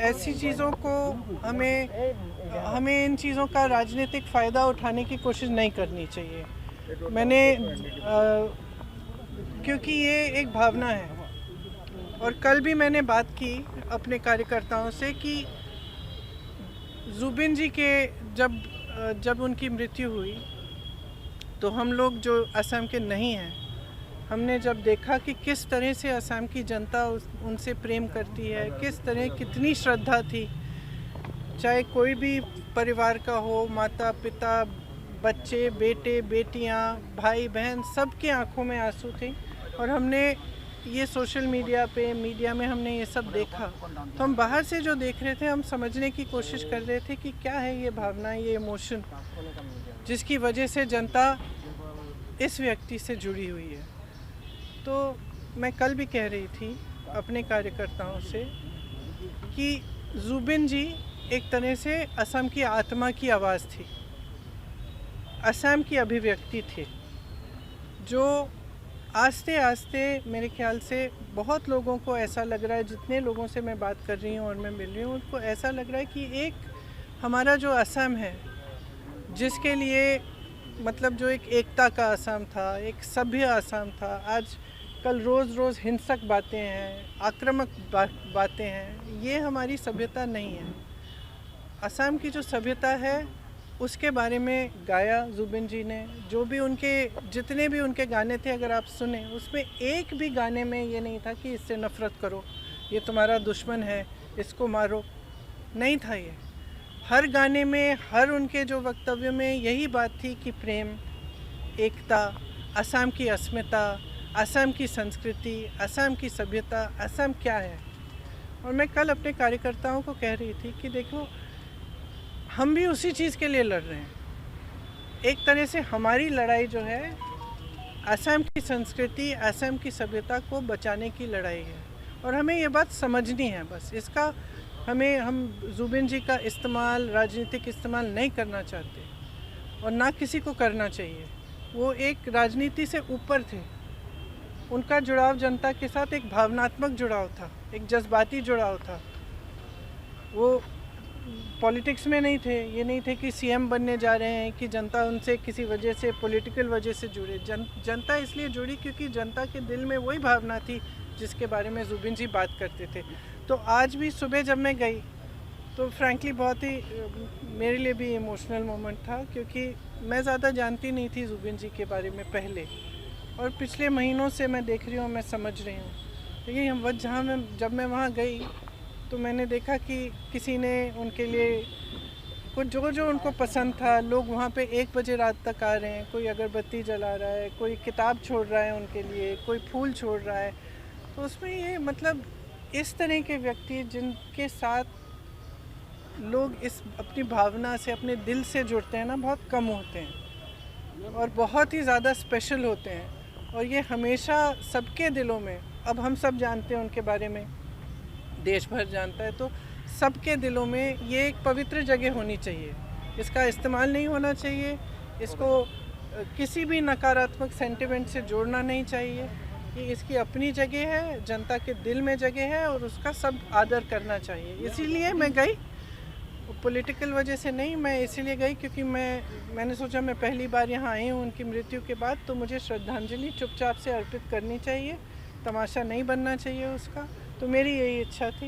ऐसी चीज़ों को हमें इन चीज़ों का राजनीतिक फ़ायदा उठाने की कोशिश नहीं करनी चाहिए। क्योंकि ये एक भावना है। और कल भी मैंने बात की अपने कार्यकर्ताओं से कि जुबिन जी के जब उनकी मृत्यु हुई तो हम लोग जो असम के नहीं हैं, हमने जब देखा कि किस तरह से असम की जनता उनसे प्रेम करती है, किस तरह कितनी श्रद्धा थी, चाहे कोई भी परिवार का हो, माता पिता, बच्चे, बेटे बेटियां, भाई बहन, सबके आंखों में आंसू थे। और हमने ये सोशल मीडिया में हमने ये सब देखा, तो हम बाहर से जो देख रहे थे, हम समझने की कोशिश कर रहे थे कि क्या है ये भावना, ये इमोशन जिसकी वजह से जनता इस व्यक्ति से जुड़ी हुई है। तो मैं कल भी कह रही थी अपने कार्यकर्ताओं से कि जुबिन जी एक तरह से असम की आत्मा की आवाज़ थी, असम की अभिव्यक्ति थे, जो आस्ते आस्ते मेरे ख्याल से बहुत लोगों को ऐसा लग रहा है, जितने लोगों से मैं बात कर रही हूँ और मैं मिल रही हूँ, उनको ऐसा लग रहा है कि एक हमारा जो असम है, जिसके लिए मतलब जो एक एकता का असम था, एक सभ्य असम था, आज कल रोज़ हिंसक बातें हैं, आक्रामक बातें हैं, ये हमारी सभ्यता नहीं है। असम की जो सभ्यता है उसके बारे में गाया जुबिन जी ने। जो भी जितने भी उनके गाने थे, अगर आप सुने, उसमें एक भी गाने में ये नहीं था कि इससे नफ़रत करो, ये तुम्हारा दुश्मन है, इसको मारो, नहीं था ये। हर गाने में, हर उनके जो वक्तव्य में यही बात थी कि प्रेम, एकता, असम की अस्मिता, असम की संस्कृति, असम की सभ्यता, असम क्या है। और मैं कल अपने कार्यकर्ताओं को कह रही थी कि देखो, हम भी उसी चीज़ के लिए लड़ रहे हैं। एक तरह से हमारी लड़ाई जो है असम की संस्कृति, असम की सभ्यता को बचाने की लड़ाई है। और हमें ये बात समझनी है बस। इसका हम जुबिन जी का इस्तेमाल, राजनीतिक इस्तेमाल नहीं करना चाहते और ना किसी को करना चाहिए। वो एक राजनीति से ऊपर थे। उनका जुड़ाव जनता के साथ एक भावनात्मक जुड़ाव था, एक जज्बाती जुड़ाव था। वो पॉलिटिक्स में नहीं थे। ये नहीं थे कि सीएम बनने जा रहे हैं, कि जनता उनसे किसी वजह से, पॉलिटिकल वजह से जुड़े। जनता इसलिए जुड़ी क्योंकि जनता के दिल में वही भावना थी जिसके बारे में जुबिन जी बात करते थे। तो आज भी सुबह जब मैं गई तो फ्रैंकली बहुत ही मेरे लिए भी इमोशनल मोमेंट था, क्योंकि मैं ज़्यादा जानती नहीं थी जुबिन जी के बारे में पहले, और पिछले महीनों से मैं देख रही हूँ, मैं समझ रही हूँ। लेकिन जब मैं वहाँ गई तो मैंने देखा कि किसी ने उनके लिए कुछ जो उनको पसंद था, लोग वहाँ पे 1 बजे रात तक आ रहे हैं, कोई अगरबत्ती जला रहा है, कोई किताब छोड़ रहा है उनके लिए, कोई फूल छोड़ रहा है। तो उसमें ये मतलब इस तरह के व्यक्ति जिनके साथ लोग अपनी भावना से, अपने दिल से जुड़ते हैं ना, बहुत कम होते हैं और बहुत ही ज़्यादा स्पेशल होते हैं। और ये हमेशा सबके दिलों में, अब हम सब जानते हैं उनके बारे में, देश भर जानता है, तो सबके दिलों में ये एक पवित्र जगह होनी चाहिए। इसका इस्तेमाल नहीं होना चाहिए, इसको किसी भी नकारात्मक सेंटिमेंट से जोड़ना नहीं चाहिए। कि इसकी अपनी जगह है, जनता के दिल में जगह है और उसका सब आदर करना चाहिए। इसीलिए मैं गई, पॉलिटिकल वजह से नहीं, मैं इसीलिए गई क्योंकि मैंने सोचा मैं पहली बार यहाँ आई हूँ उनकी मृत्यु के बाद, तो मुझे श्रद्धांजलि चुपचाप से अर्पित करनी चाहिए, तमाशा नहीं बनना चाहिए उसका। तो मेरी यही इच्छा थी।